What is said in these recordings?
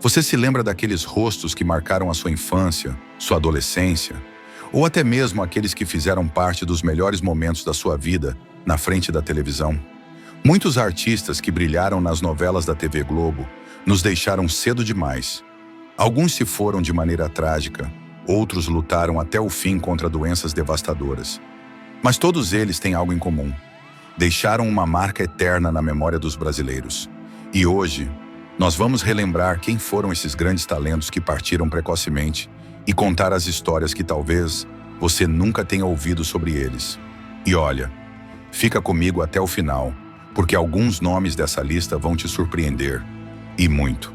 Você se lembra daqueles rostos que marcaram a sua infância, sua adolescência, ou até mesmo aqueles que fizeram parte dos melhores momentos da sua vida na frente da televisão? Muitos artistas que brilharam nas novelas da TV Globo nos deixaram cedo demais. Alguns se foram de maneira trágica, outros lutaram até o fim contra doenças devastadoras. Mas todos eles têm algo em comum. Deixaram uma marca eterna na memória dos brasileiros. E hoje, nós vamos relembrar quem foram esses grandes talentos que partiram precocemente e contar as histórias que talvez você nunca tenha ouvido sobre eles. E olha, fica comigo até o final, porque alguns nomes dessa lista vão te surpreender, e muito.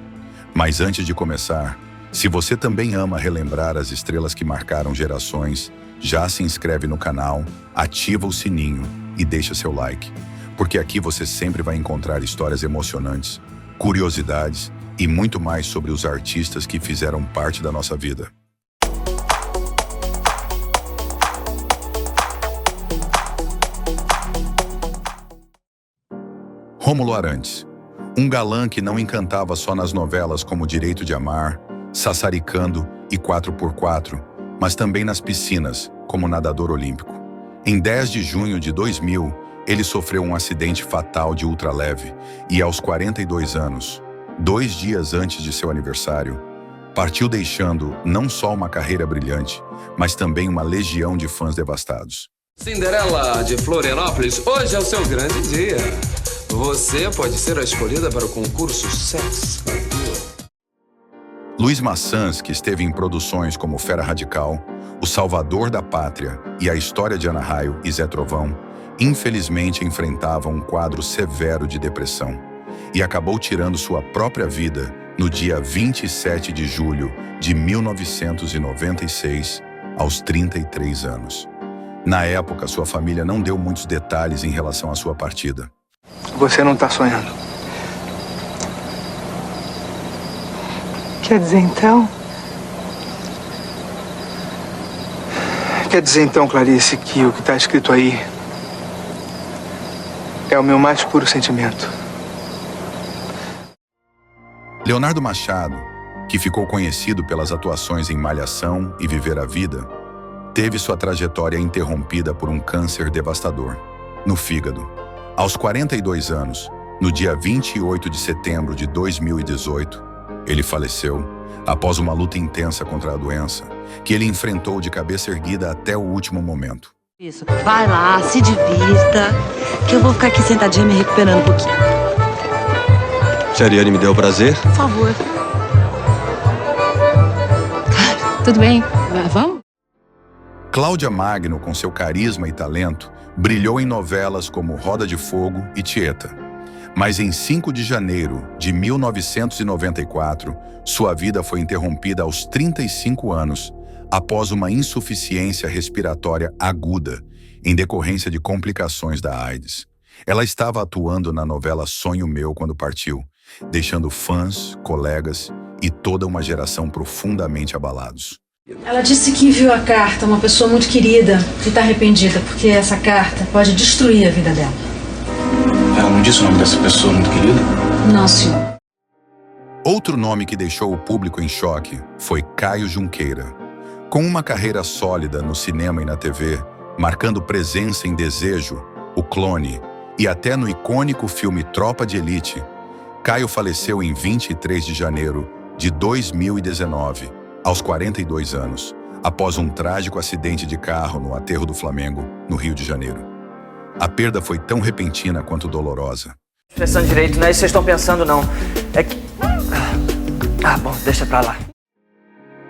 Mas antes de começar, se você também ama relembrar as estrelas que marcaram gerações, já se inscreve no canal, ativa o sininho e deixa seu like, porque aqui você sempre vai encontrar histórias emocionantes, curiosidades e muito mais sobre os artistas que fizeram parte da nossa vida. Rômulo Arantes, um galã que não encantava só nas novelas como Direito de Amar, Sassaricando e 4x4, mas também nas piscinas, como nadador olímpico. Em 10 de junho de 2000, ele sofreu um acidente fatal de ultraleve e, aos 42 anos, 2 dias antes de seu aniversário, partiu deixando não só uma carreira brilhante, mas também uma legião de fãs devastados. Cinderela de Florianópolis, hoje é o seu grande dia. Você pode ser a escolhida para o concurso Sex Appeal. Luiz Maçãs, que esteve em produções como Fera Radical, O Salvador da Pátria e A História de Ana Raio e Zé Trovão, infelizmente enfrentava um quadro severo de depressão e acabou tirando sua própria vida no dia 27 de julho de 1996, aos 33 anos. Na época, sua família não deu muitos detalhes em relação à sua partida. Você não está sonhando. Quer dizer então, Clarice, que o que está escrito aí é o meu mais puro sentimento. Leonardo Machado, que ficou conhecido pelas atuações em Malhação e Viver a Vida, teve sua trajetória interrompida por um câncer devastador no fígado. Aos 42 anos, no dia 28 de setembro de 2018, ele faleceu após uma luta intensa contra a doença, que ele enfrentou de cabeça erguida até o último momento. Isso. Vai lá, se divirta, que eu vou ficar aqui sentadinha me recuperando um pouquinho. Se a Ariane me deu o prazer. Por favor. Tudo bem? Vamos? Cláudia Magno, com seu carisma e talento, brilhou em novelas como Roda de Fogo e Tieta. Mas em 5 de janeiro de 1994, sua vida foi interrompida aos 35 anos, após uma insuficiência respiratória aguda, em decorrência de complicações da AIDS. Ela estava atuando na novela Sonho Meu quando partiu, deixando fãs, colegas e toda uma geração profundamente abalados. Ela disse que viu a carta, uma pessoa muito querida, e está arrependida, porque essa carta pode destruir a vida dela. Ela não disse o nome dessa pessoa muito querida? Não, senhor. Outro nome que deixou o público em choque foi Caio Junqueira. Com uma carreira sólida no cinema e na TV, marcando presença em Desejo, O Clone e até no icônico filme Tropa de Elite, Caio faleceu em 23 de janeiro de 2019, aos 42 anos, após um trágico acidente de carro no Aterro do Flamengo, no Rio de Janeiro. A perda foi tão repentina quanto dolorosa. Expressando direito, não é isso que vocês estão pensando, não. É que... bom, deixa pra lá.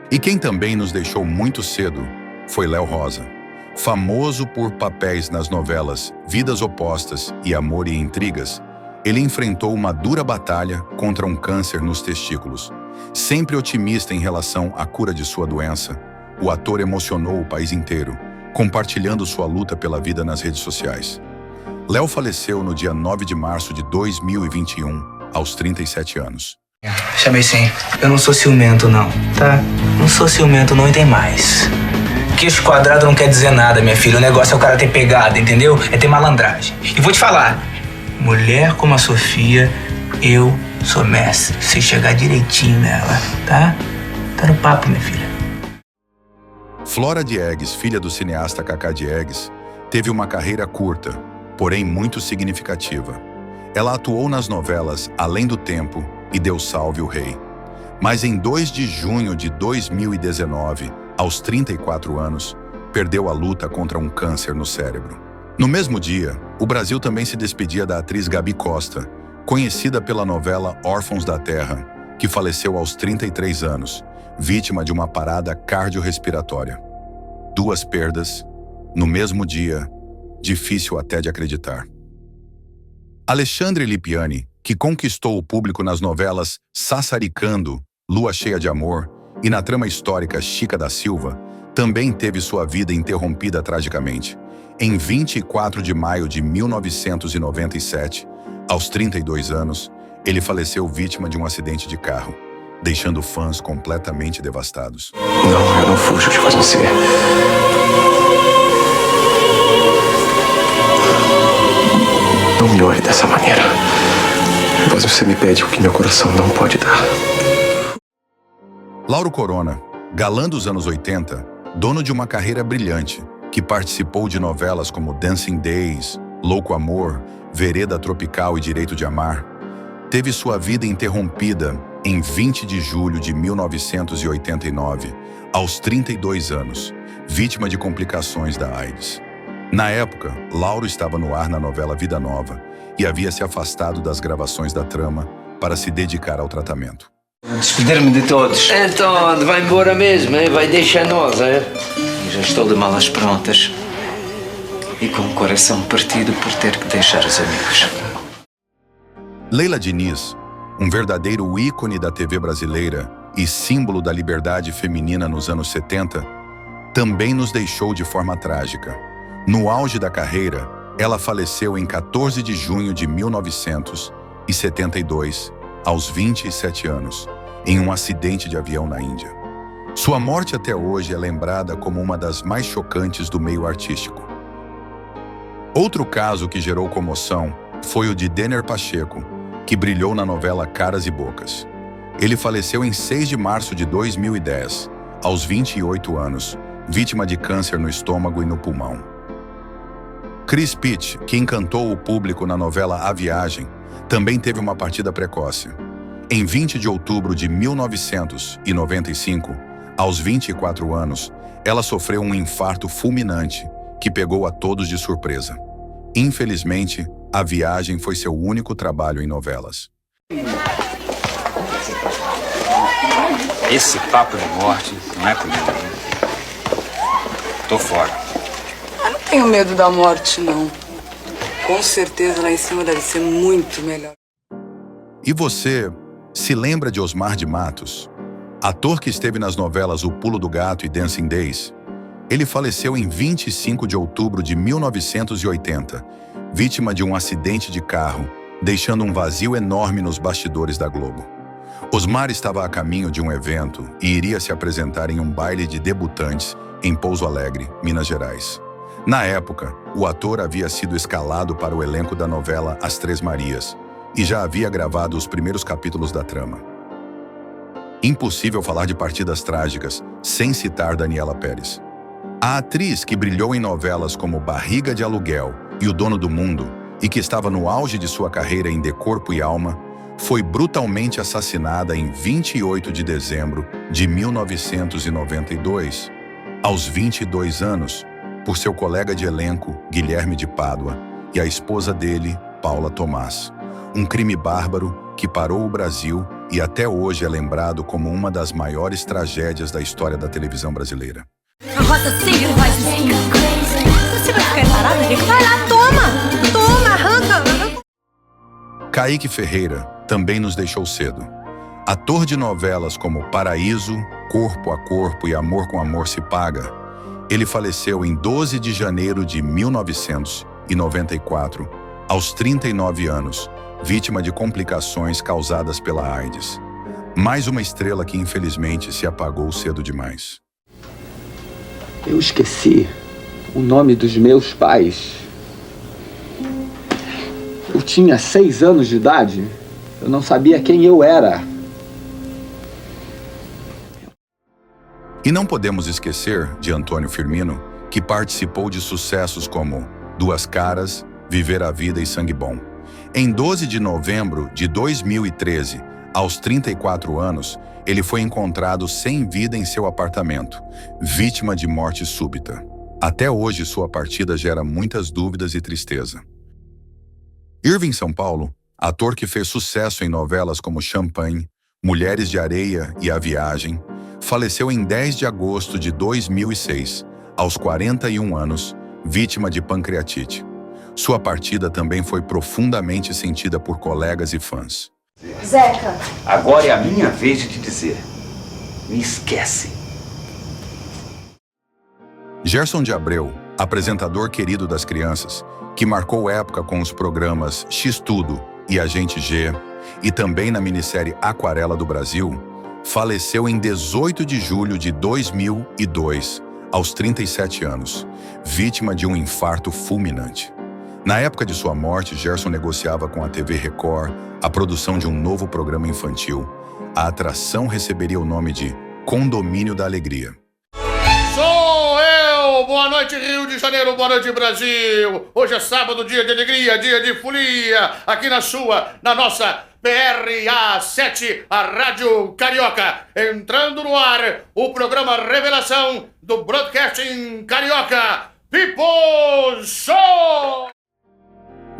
E quem também nos deixou muito cedo foi Léo Rosa. Famoso por papéis nas novelas Vidas Opostas e Amor e Intrigas, ele enfrentou uma dura batalha contra um câncer nos testículos. Sempre otimista em relação à cura de sua doença, o ator emocionou o país inteiro, compartilhando sua luta pela vida nas redes sociais. Léo faleceu no dia 9 de março de 2021, aos 37 anos. Chamei sim. Eu não sou ciumento, não, tá? Não sou ciumento, não, e tem mais. Queixo quadrado não quer dizer nada, minha filha. O negócio é o cara ter pegada, entendeu? É ter malandragem. E vou te falar, mulher como a Sofia, eu Sou mestre, sei chegar direitinho nela, tá? Tá no papo, minha filha. Flora Diegues, filha do cineasta Cacá Diegues, teve uma carreira curta, porém muito significativa. Ela atuou nas novelas Além do Tempo e Deus Salve o Rei. Mas em 2 de junho de 2019, aos 34 anos, perdeu a luta contra um câncer no cérebro. No mesmo dia, o Brasil também se despedia da atriz Gabi Costa, conhecida pela novela Órfãos da Terra, que faleceu aos 33 anos, vítima de uma parada cardiorrespiratória. 2 perdas, no mesmo dia, difícil até de acreditar. Alexandre Lipiani, que conquistou o público nas novelas Sassaricando, Lua Cheia de Amor e na trama histórica Chica da Silva, também teve sua vida interrompida tragicamente. Em 24 de maio de 1997, aos 32 anos, ele faleceu vítima de um acidente de carro, deixando fãs completamente devastados. Não, eu não fujo de você. Não me olhe dessa maneira. Pois você me pede o que meu coração não pode dar. Lauro Corona, galã dos anos 80, dono de uma carreira brilhante, que participou de novelas como Dancing Days, Louco Amor, Vereda Tropical e Direito de Amar, teve sua vida interrompida em 20 de julho de 1989, aos 32 anos, vítima de complicações da AIDS. Na época, Lauro estava no ar na novela Vida Nova e havia se afastado das gravações da trama para se dedicar ao tratamento. Despedir-me de todos. Então, vai embora mesmo, hein? Vai deixar nós, hein? Já estou de malas prontas. E com o coração partido por ter que deixar os amigos. Leila Diniz, um verdadeiro ícone da TV brasileira e símbolo da liberdade feminina nos anos 70, também nos deixou de forma trágica. No auge da carreira, ela faleceu em 14 de junho de 1972, aos 27 anos, em um acidente de avião na Índia. Sua morte até hoje é lembrada como uma das mais chocantes do meio artístico. Outro caso que gerou comoção foi o de Denner Pacheco, que brilhou na novela Caras e Bocas. Ele faleceu em 6 de março de 2010, aos 28 anos, vítima de câncer no estômago e no pulmão. Chris Pitt, que encantou o público na novela A Viagem, também teve uma partida precoce. Em 20 de outubro de 1995, aos 24 anos, ela sofreu um infarto fulminante que pegou a todos de surpresa. Infelizmente, A Viagem foi seu único trabalho em novelas. Esse papo de morte não é comigo. Tô fora. Eu não tenho medo da morte, não. Com certeza lá em cima deve ser muito melhor. E você se lembra de Osmar de Matos, ator que esteve nas novelas O Pulo do Gato e Dancing Days? Ele faleceu em 25 de outubro de 1980, vítima de um acidente de carro, deixando um vazio enorme nos bastidores da Globo. Osmar estava a caminho de um evento e iria se apresentar em um baile de debutantes em Pouso Alegre, Minas Gerais. Na época, o ator havia sido escalado para o elenco da novela As Três Marias e já havia gravado os primeiros capítulos da trama. Impossível falar de partidas trágicas sem citar Daniela Pérez. A atriz que brilhou em novelas como Barriga de Aluguel e O Dono do Mundo e que estava no auge de sua carreira em De Corpo e Alma, foi brutalmente assassinada em 28 de dezembro de 1992, aos 22 anos, por seu colega de elenco, Guilherme de Pádua, e a esposa dele, Paula Tomás. Um crime bárbaro que parou o Brasil e até hoje é lembrado como uma das maiores tragédias da história da televisão brasileira. Rosa sempre vai se Você vai ficar parado ali? Vai lá, toma, arranca. Kaique Ferreira também nos deixou cedo. Ator de novelas como Paraíso, Corpo a Corpo e Amor com Amor se Paga, ele faleceu em 12 de janeiro de 1994, aos 39 anos, vítima de complicações causadas pela AIDS. Mais uma estrela que infelizmente se apagou cedo demais. Eu esqueci o nome dos meus pais. Eu tinha 6 anos de idade Eu não sabia quem eu era. E não podemos esquecer de Antônio Firmino, que participou de sucessos como Duas Caras, Viver a Vida e Sangue Bom. Em 12 de novembro de 2013, aos 34 anos, ele foi encontrado sem vida em seu apartamento, vítima de morte súbita. Até hoje, sua partida gera muitas dúvidas e tristeza. Irving São Paulo, ator que fez sucesso em novelas como Champagne, Mulheres de Areia e A Viagem, faleceu em 10 de agosto de 2006, aos 41 anos, vítima de pancreatite. Sua partida também foi profundamente sentida por colegas e fãs. Zeca. Agora é a minha vez de te dizer. Me esquece. Gerson de Abreu, apresentador querido das crianças, que marcou época com os programas X-Tudo e Agente G, e também na minissérie Aquarela do Brasil, faleceu em 18 de julho de 2002, aos 37 anos, vítima de um infarto fulminante. Na época de sua morte, Gerson negociava com a TV Record a produção de um novo programa infantil. A atração receberia o nome de Condomínio da Alegria. Sou eu! Boa noite, Rio de Janeiro, boa noite, Brasil! Hoje é sábado, dia de alegria, dia de folia, aqui na nossa BR-A7, a Rádio Carioca. Entrando no ar, o programa Revelação do Broadcasting Carioca, People Show!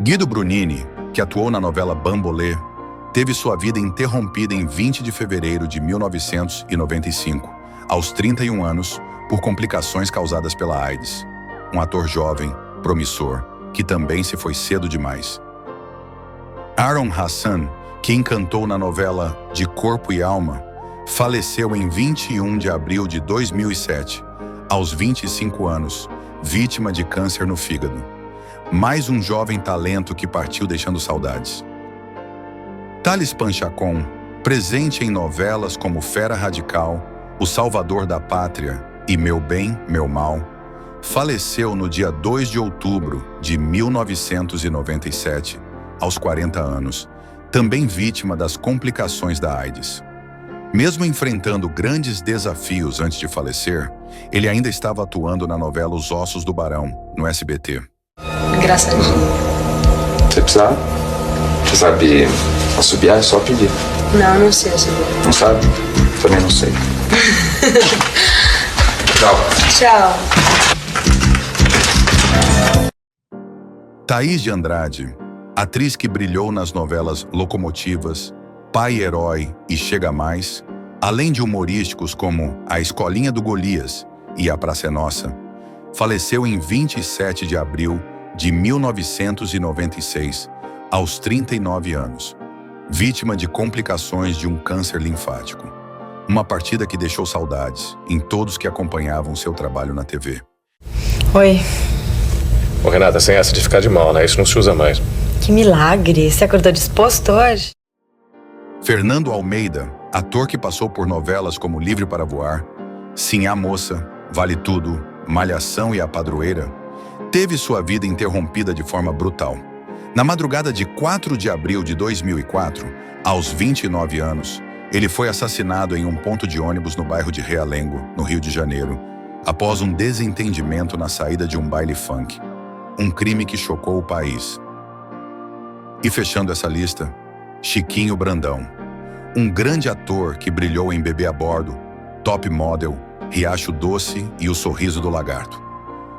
Guido Brunini, que atuou na novela Bambolê, teve sua vida interrompida em 20 de fevereiro de 1995, aos 31 anos, por complicações causadas pela AIDS. Um ator jovem, promissor, que também se foi cedo demais. Aaron Hassan, que encantou na novela De Corpo e Alma, faleceu em 21 de abril de 2007, aos 25 anos, vítima de câncer no fígado. Mais um jovem talento que partiu deixando saudades. Thales Panchacon, presente em novelas como Fera Radical, O Salvador da Pátria e Meu Bem, Meu Mal, faleceu no dia 2 de outubro de 1997, aos 40 anos, também vítima das complicações da AIDS. Mesmo enfrentando grandes desafios antes de falecer, ele ainda estava atuando na novela Os Ossos do Barão, no SBT. Engraçadinho. Se precisar, você sabe assobiar, é só pedir. Não, não sei assobiar. Não sabe? Também não sei. Tchau. Tchau. Thaís de Andrade, atriz que brilhou nas novelas Locomotivas, Pai Herói e Chega Mais, além de humorísticos como A Escolinha do Golias e A Praça é Nossa, faleceu em 27 de abril de 1996, aos 39 anos, vítima de complicações de um câncer linfático. Uma partida que deixou saudades em todos que acompanhavam seu trabalho na TV. Oi. Ô, Renata, sem essa de ficar de mal, né? Isso não se usa mais. Que milagre! Você acordou disposto hoje? Fernando Almeida, ator que passou por novelas como Livre para Voar, Sim a Moça, Vale Tudo, Malhação e A Padroeira, teve sua vida interrompida de forma brutal. Na madrugada de 4 de abril de 2004, aos 29 anos, ele foi assassinado em um ponto de ônibus no bairro de Realengo, no Rio de Janeiro, após um desentendimento na saída de um baile funk. Um crime que chocou o país. E fechando essa lista, Chiquinho Brandão, um grande ator que brilhou em Bebê a Bordo, Top Model, Riacho Doce e O Sorriso do Lagarto.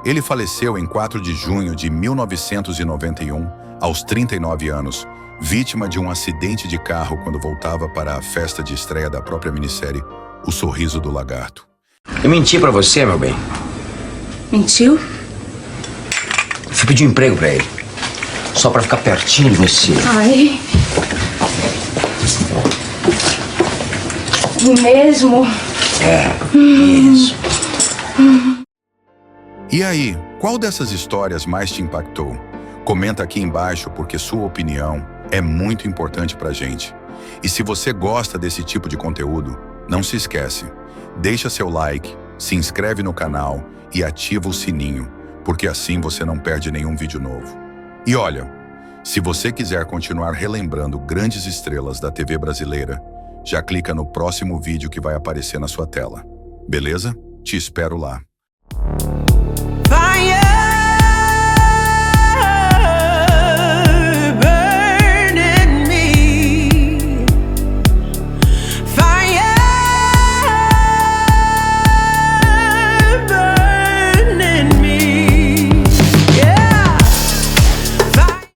Ele faleceu em 4 de junho de 1991, aos 39 anos, vítima de um acidente de carro quando voltava para a festa de estreia da própria minissérie O Sorriso do Lagarto. Eu menti pra você, meu bem. Mentiu? Fui pedir um emprego pra ele. Só pra ficar pertinho de você. Ai. Mesmo? É, mesmo. E aí, qual dessas histórias mais te impactou? Comenta aqui embaixo porque sua opinião é muito importante pra gente. E se você gosta desse tipo de conteúdo, não se esquece, deixa seu like, se inscreve no canal e ativa o sininho, porque assim você não perde nenhum vídeo novo. E olha, Se você quiser continuar relembrando grandes estrelas da TV brasileira, já clica no próximo vídeo que vai aparecer na sua tela. Beleza? Te espero lá.